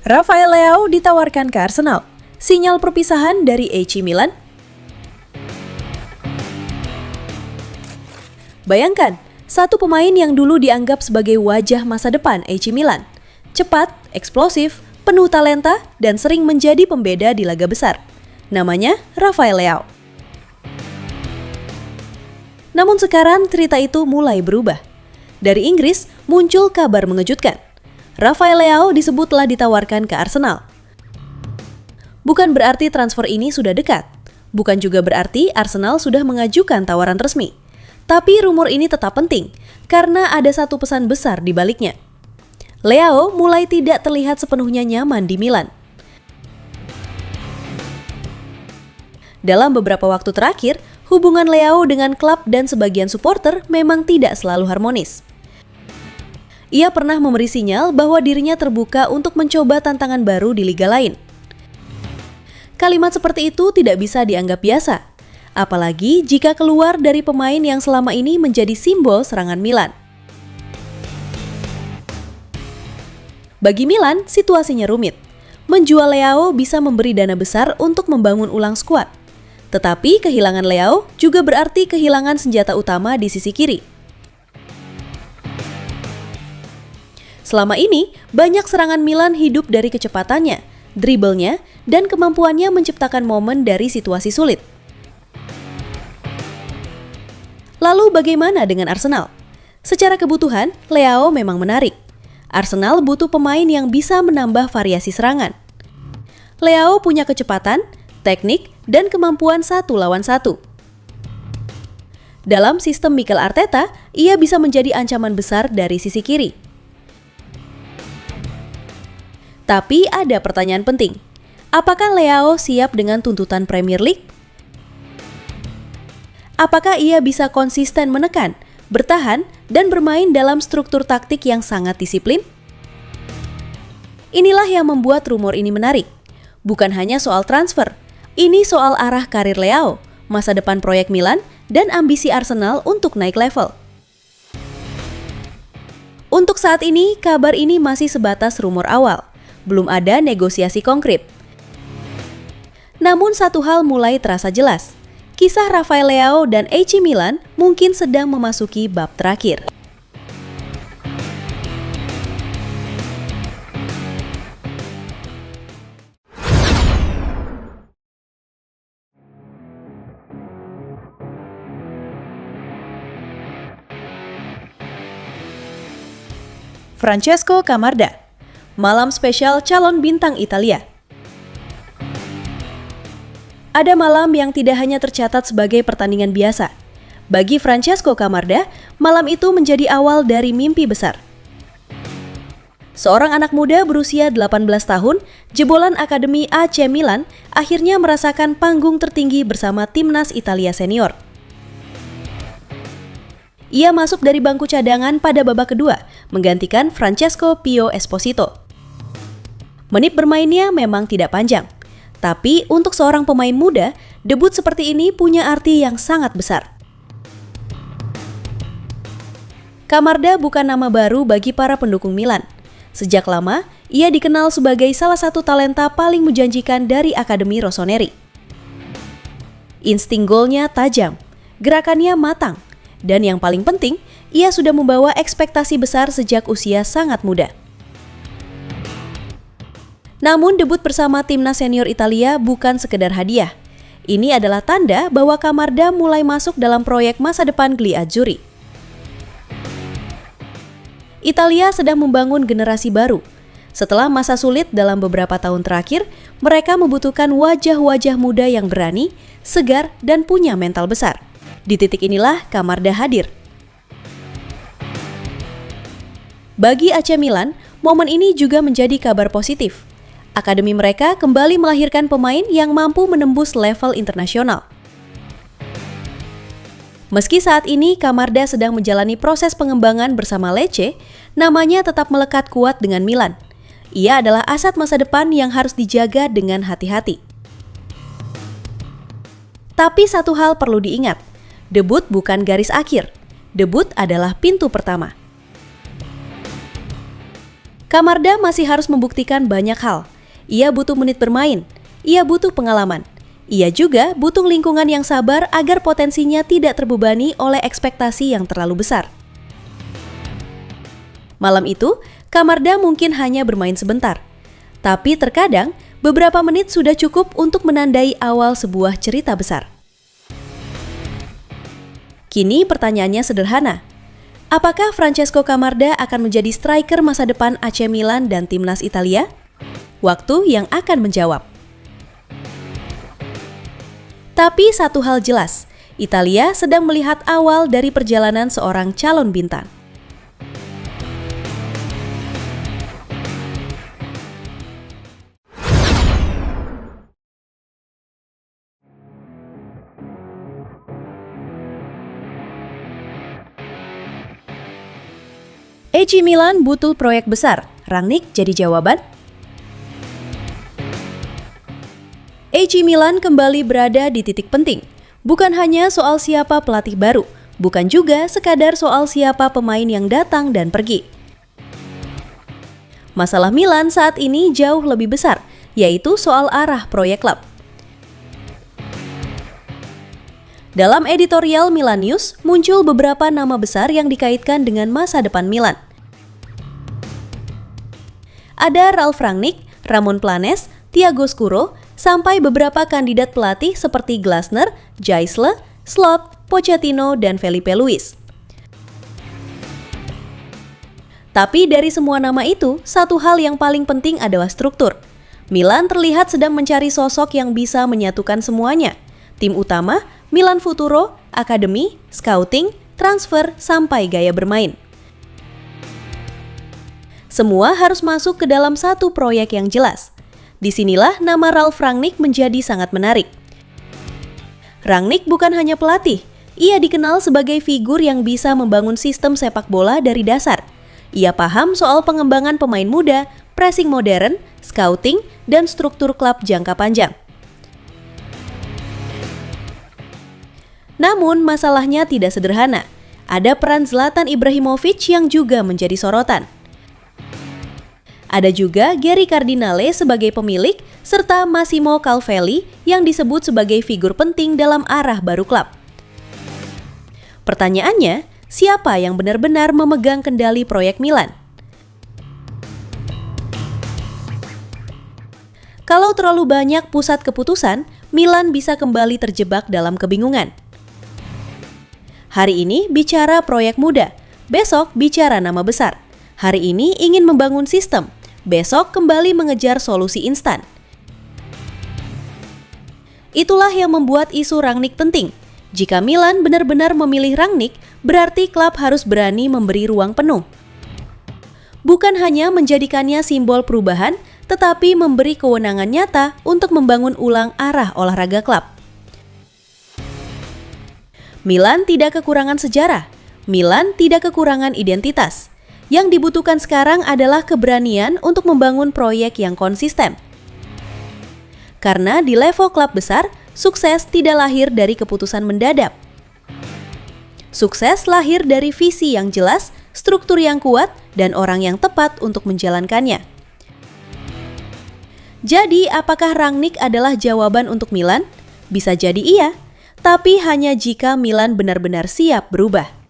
Rafael Leao ditawarkan ke Arsenal. Sinyal perpisahan dari AC Milan. Bayangkan, satu pemain yang dulu dianggap sebagai wajah masa depan AC Milan. Cepat, eksplosif, penuh talenta, dan sering menjadi pembeda di laga besar. Namanya Rafael Leao. Namun sekarang cerita itu mulai berubah. Dari Inggris muncul kabar mengejutkan. Rafael Leao disebut telah ditawarkan ke Arsenal. Bukan berarti transfer ini sudah dekat. Bukan juga berarti Arsenal sudah mengajukan tawaran resmi. Tapi rumor ini tetap penting, karena ada satu pesan besar di baliknya. Leao mulai tidak terlihat sepenuhnya nyaman di Milan. Dalam beberapa waktu terakhir, hubungan Leao dengan klub dan sebagian supporter memang tidak selalu harmonis. Ia pernah memberi sinyal bahwa dirinya terbuka untuk mencoba tantangan baru di liga lain. Kalimat seperti itu tidak bisa dianggap biasa, apalagi jika keluar dari pemain yang selama ini menjadi simbol serangan Milan. Bagi Milan, situasinya rumit. Menjual Leao bisa memberi dana besar untuk membangun ulang skuad. Tetapi kehilangan Leao juga berarti kehilangan senjata utama di sisi kiri. Selama ini, banyak serangan Milan hidup dari kecepatannya, driblenya, dan kemampuannya menciptakan momen dari situasi sulit. Lalu bagaimana dengan Arsenal? Secara kebutuhan, Leao memang menarik. Arsenal butuh pemain yang bisa menambah variasi serangan. Leao punya kecepatan, teknik, dan kemampuan 1 lawan 1. Dalam sistem Mikel Arteta, ia bisa menjadi ancaman besar dari sisi kiri. Tapi ada pertanyaan penting. Apakah Leao siap dengan tuntutan Premier League? Apakah ia bisa konsisten menekan, bertahan, dan bermain dalam struktur taktik yang sangat disiplin? Inilah yang membuat rumor ini menarik. Bukan hanya soal transfer, ini soal arah karir Leao, masa depan proyek Milan, dan ambisi Arsenal untuk naik level. Untuk saat ini, kabar ini masih sebatas rumor awal. Belum ada negosiasi konkret. Namun satu hal mulai terasa jelas. Kisah Rafael Leao dan AC Milan mungkin sedang memasuki bab terakhir. Francesco Camarda, malam spesial calon bintang Italia. Ada malam yang tidak hanya tercatat sebagai pertandingan biasa. Bagi Francesco Camarda, malam itu menjadi awal dari mimpi besar. Seorang anak muda berusia 18 tahun, jebolan Akademi AC Milan, akhirnya merasakan panggung tertinggi bersama timnas Italia senior. Ia masuk dari bangku cadangan pada babak kedua, menggantikan Francesco Pio Esposito. Menit bermainnya memang tidak panjang, tapi untuk seorang pemain muda, debut seperti ini punya arti yang sangat besar. Camarda bukan nama baru bagi para pendukung Milan. Sejak lama, ia dikenal sebagai salah satu talenta paling menjanjikan dari Akademi Rossoneri. Insting golnya tajam, gerakannya matang, dan yang paling penting, ia sudah membawa ekspektasi besar sejak usia sangat muda. Namun debut bersama timnas senior Italia bukan sekedar hadiah. Ini adalah tanda bahwa Camarda mulai masuk dalam proyek masa depan Gli Azzurri. Italia sedang membangun generasi baru. Setelah masa sulit dalam beberapa tahun terakhir, mereka membutuhkan wajah-wajah muda yang berani, segar, dan punya mental besar. Di titik inilah Camarda hadir. Bagi AC Milan, momen ini juga menjadi kabar positif. Akademi mereka kembali melahirkan pemain yang mampu menembus level internasional. Meski saat ini Camarda sedang menjalani proses pengembangan bersama Lecce, namanya tetap melekat kuat dengan Milan. Ia adalah aset masa depan yang harus dijaga dengan hati-hati. Tapi satu hal perlu diingat, debut bukan garis akhir. Debut adalah pintu pertama. Camarda masih harus membuktikan banyak hal. Ia butuh menit bermain, ia butuh pengalaman. Ia juga butuh lingkungan yang sabar agar potensinya tidak terbebani oleh ekspektasi yang terlalu besar. Malam itu, Camarda mungkin hanya bermain sebentar. Tapi terkadang, beberapa menit sudah cukup untuk menandai awal sebuah cerita besar. Kini pertanyaannya sederhana. Apakah Francesco Camarda akan menjadi striker masa depan AC Milan dan timnas Italia? Waktu yang akan menjawab. Tapi satu hal jelas, Italia sedang melihat awal dari perjalanan seorang calon bintang. AC Milan butuh proyek besar, Rangnick jadi jawaban? AC Milan kembali berada di titik penting. Bukan hanya soal siapa pelatih baru, bukan juga sekadar soal siapa pemain yang datang dan pergi. Masalah Milan saat ini jauh lebih besar, yaitu soal arah proyek klub. Dalam editorial Milan News, muncul beberapa nama besar yang dikaitkan dengan masa depan Milan. Ada Ralf Rangnick, Ramon Planes, Thiago Scuro, sampai beberapa kandidat pelatih seperti Glasner, Jaisle, Slot, Pochettino, dan Felipe Luis. Tapi dari semua nama itu, satu hal yang paling penting adalah struktur. Milan terlihat sedang mencari sosok yang bisa menyatukan semuanya. Tim utama, Milan Futuro, akademi, scouting, transfer, sampai gaya bermain. Semua harus masuk ke dalam satu proyek yang jelas. Disinilah nama Ralf Rangnick menjadi sangat menarik. Rangnick bukan hanya pelatih, ia dikenal sebagai figur yang bisa membangun sistem sepak bola dari dasar. Ia paham soal pengembangan pemain muda, pressing modern, scouting, dan struktur klub jangka panjang. Namun masalahnya tidak sederhana. Ada peran Zlatan Ibrahimovic yang juga menjadi sorotan. Ada juga Gary Cardinale sebagai pemilik, serta Massimo Calvelli yang disebut sebagai figur penting dalam arah baru klub. Pertanyaannya, siapa yang benar-benar memegang kendali proyek Milan? Kalau terlalu banyak pusat keputusan, Milan bisa kembali terjebak dalam kebingungan. Hari ini bicara proyek muda, besok bicara nama besar. Hari ini ingin membangun sistem, besok kembali mengejar solusi instan. Itulah yang membuat isu Rangnick penting. Jika Milan benar-benar memilih Rangnick, berarti klub harus berani memberi ruang penuh. Bukan hanya menjadikannya simbol perubahan, tetapi memberi kewenangan nyata untuk membangun ulang arah olahraga klub. Milan tidak kekurangan sejarah, Milan tidak kekurangan identitas. Yang dibutuhkan sekarang adalah keberanian untuk membangun proyek yang konsisten. Karena di level klub besar, sukses tidak lahir dari keputusan mendadak. Sukses lahir dari visi yang jelas, struktur yang kuat, dan orang yang tepat untuk menjalankannya. Jadi, apakah Rangnick adalah jawaban untuk Milan? Bisa jadi iya, tapi hanya jika Milan benar-benar siap berubah.